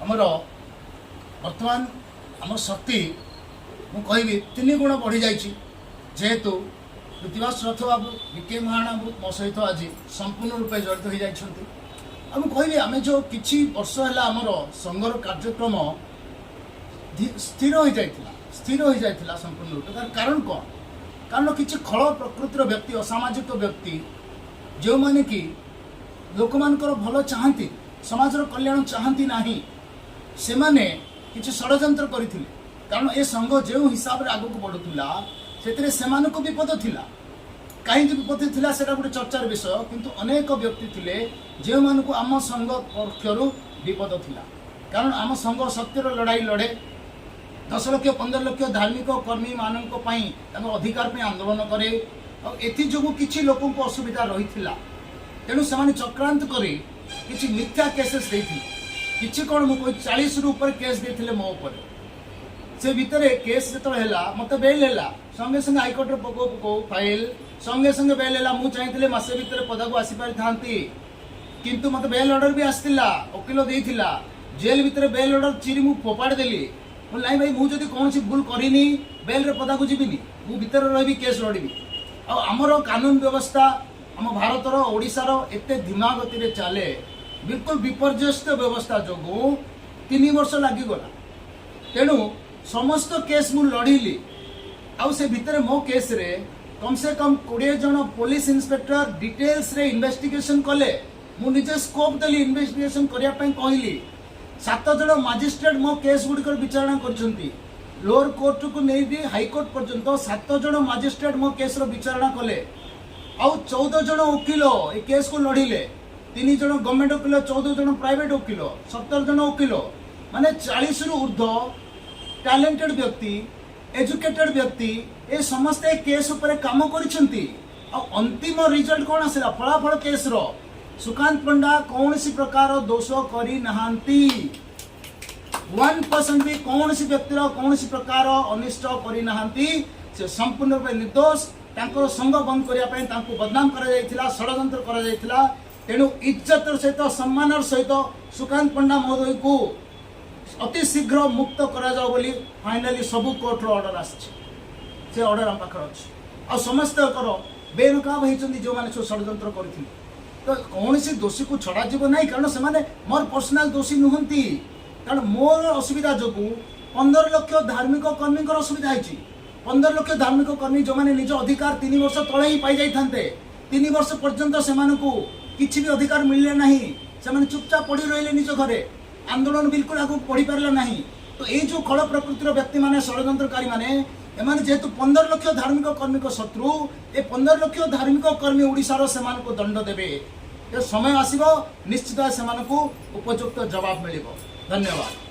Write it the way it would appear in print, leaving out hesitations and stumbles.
आमर बर्तमान आम शक्ति मुझे 3 गुण बढ़ी जाइए जेहेतु पृथ्वीराज रथ बाबू विके महाराणा मो सहित आज संपूर्ण रूपे जड़ित हो जाती कहि आम जो किछि वर्ष है आमर संघर कार्यक्रम स्थिर हो जाता संपूर्ण रूपे तार कारण कौन कारण किछि खल प्रकृतिर व्यक्ति असामाजिक व्यक्ति जो माने कि लोक मानकर भल चाहती समाजर कल्याण चाहती नहीं से माने किछि षड्यंत्र करथिले कारण ए संघ जो हिसाब रे आगु को बढ़ुला सेतरे सेमानको विपद थिला कहीं विपद थिला सेटा गोटे चर्चार विषय किंतु अनेक व्यक्ति थिले जे मानको आम संघ पक्षरु विपद थिला कारण आम संघ सत्यर लड़ाई लड़े 10 लाख 15 लाख धार्मिक कर्मी मानक पई तांको अधिकार पे आंदोलन करे और एथि जोगु किछि लोकन को असुविधा रहिथिला तेणु से चक्रांत करी किछि मिथ्या केसेस देथिले किछि कोन मु 40 रु ऊपर केस देथिले मो ऊपर से भितर केस जो है मत बेल है संगे संगे हाइकोर्ट पको पको फाइल संगे संगे बेल है मुझे चाहिए मसे भितर पदा को आसी पारि थांती किंतु मत बेल ऑर्डर भी आसला वकिल देइथिला जेल भितर बेल ऑर्डर चिरी मु फोपाड़ देली नहीं भाई मुझे कौन सी भूल करिनी बेल रे पदा को जीविनी मु भितर रही केस लड़बी आमर कानून व्यवस्था आम भारतर ओडिशार एते धीमा गति रे चले बिल्कुल विपर्यस्त व्यवस्था जो 3 वर्ष लगिगला तेणु समस्त केस मु लड़िली आउ से भितर मो केस रे कम से कम 20 जन पुलिस इंस्पेक्टर डिटेल्स रे इन्वेस्टिगेशन कले मु निजे स्कोप देली इन्वेस्टिगेशन करिया पई कहली 7 जन मजिस्ट्रेट मो केस गुड़िकर विचारणा करछंती लोअर कोर्ट को नहीं हाई कोर्ट पर्यंत 7 जन मजिस्ट्रेट मो केस रो विचारणा कले आउ 14 जन वकील ए केस को लड़िले 3 जन गवर्नमेंट वकील 14 जन प्राइवेट वकील 17 जन वकील माने 40 रु ऊर्ध्व टैलेंटेड व्यक्ति एजुकेटेड व्यक्ति ए समस्ते केस ऊपर काम करिसंती आ अंतिम रिजल्ट कोन आसिला फलाफल केस रो सुकांत पंडा कौनसी प्रकार दोष करी नहांती 1% भी कौनसी व्यक्ति रो कौनसी प्रकार अनिष्ट करी नहांती से संपूर्ण रूप निर्दोष तांको संग बंद करिया पय तांको बदनाम करा जायथिला षड्यंत्र करा जायथिला तेणु इज्जत सहित सम्मान सहित सुकांत पंडा महोदय को अति शीघ्र मुक्त करा जाओ बोली फाइनली सबु कोर्ट रो ऑर्डर आछि से ऑर्डर हम पाखर अछि आ समस्त कर बेनकाब होइचंदी जो माने षड्यंत्र करथिले तो कौन सी दोषी को छड़ा जीव नहीं कारण से माने मोर पर्सनल दोषी नुहंती कारण मोर असुविधा जोगु 15 लाख धार्मिक कर्मी असुविधा है 15 लाख धार्मिक कर्मी जो माने निज अधिकार 3 वर्ष तले ही पाई जाई थांते 3 वर्ष पर्यंत सेमानकु किछि भी अधिकार मिलले नहीं से चुपचाप पड़ी रहिले निज घरे आंदोलन बिल्कुल आगु पढ़ी पारला नहीं तो ये जो खल प्रकृतिर व्यक्ति माने षड्यंत्रकारी माने एमाने जेहेतु 15 लाख धार्मिक कर्मी को शत्रु ए 15 लाख धार्मिक कर्मी ओडिशार सेमान को दंड देबे ये समय आसीबो निश्चित सेमान को उपयुक्त जवाब मिलिबो। धन्यवाद।